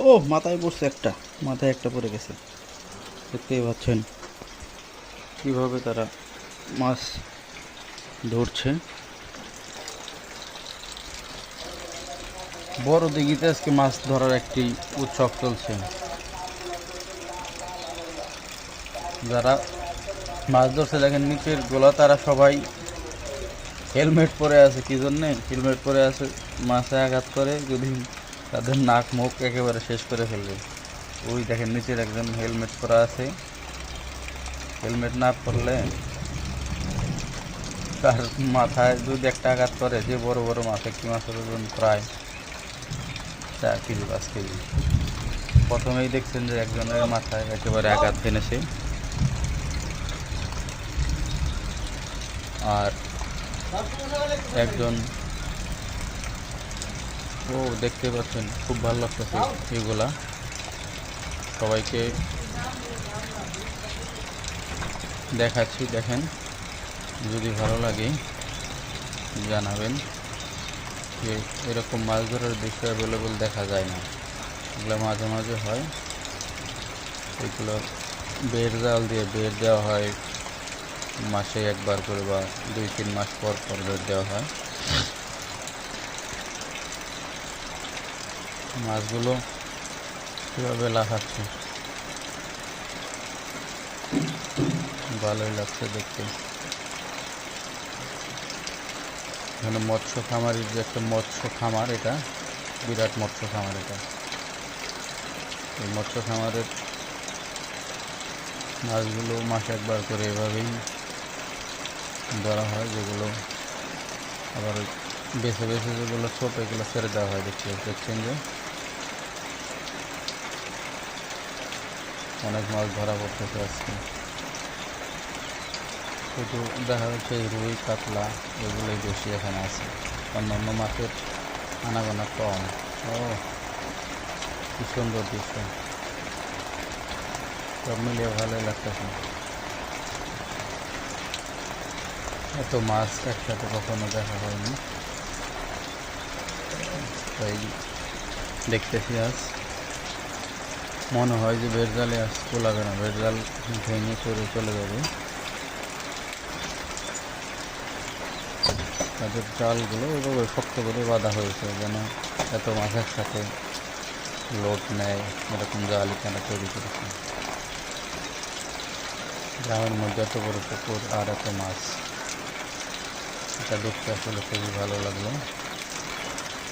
ও মাথায় পড়ছে একটা, মাথায় একটা পড়ে গেছে। দেখতেই পাচ্ছেন কিভাবে তারা মাছ ধরছে। বড় দিঘিতে আজকে মাছ ধরার একটি উৎসব চলছে। যারা মাছ ধরছে দেখেন নিচের গোলা, তারা সবাই হেলমেট পরে আছে। কি জন্যে হেলমেট পরে আছে? মাছে আঘাত করে যদি তাদের নাক মুখ একেবারে শেষ করে ফেলবে। ওই দেখেন নিচের একজন হেলমেট পরা আছে। হেলমেট না পরলে তার মাথায় যদি একটা আঘাত করে, যে বড় বড় মাছ, একটি মাছের ওজন প্রায় 4 কেজি 5 কেজি। প্রথমেই দেখছেন যে একজনের মাথায় একেবারে আঘাত এনেছে, আর একজন, ও দেখতে পাচ্ছেন খুব ভালো লাগতেছে এগুলা। সবাইকে দেখাচ্ছি, দেখেন। যদি ভালো লাগে জানাবেন। যে এরকম মাছ ধরার দৃশ্য অ্যাভেলেবল দেখা যায় না, এগুলো মাঝে মাঝে হয়। এগুলো বের জাল দিয়ে বের দেওয়া হয়, মাসে একবার করে বা 2-3 মাস পর পর বের দেওয়া হয়। মাছগুলো কীভাবে লাফাচ্ছে, ভালোই লাগছে দেখতে। এখানে মৎস্য খামারের যে একটা মৎস্য খামার, এটা বিরাট মৎস্য খামার। এটা এই মৎস্য খামারের মাছগুলো মাসে একবার করে এভাবেই ধরা হয়, যেগুলো আবার বেছে বেছে যেগুলো ছোট, এগুলো ছেড়ে দেওয়া হয়। দেখছেন যে অনেক মাছ ধরা পড়তেছে আজকে। শুধু দেখা যাচ্ছে রুই কাতলা এগুলোই বেশি এখানে আছে, অন্যান্য মাছের আনাগোনা কম। ও কি সুন্দর দৃশ্য, সব মিলিয়ে ভালোই লাগতেছে। এত মাছ একসাথে কখনো দেখা হয়নি, তাই দেখতেছি আজ। মনে হয় যে বেড় জালে আজ কোলাবে না, বেড় জাল ভেঙে চলে যাবে। তাদের জালগুলো এভাবে শক্ত করে বাঁধা হয়েছে, যেন এত মাছ একসাথে লোড নেয়, এরকম জাল এখানে তৈরি করেছে। গ্রামের মধ্যে এত বড় পুকুর আর এত মাছ, এটা দেখতে আসলে খুবই ভালো লাগলো।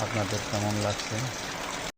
আপনাদের কেমন লাগছে?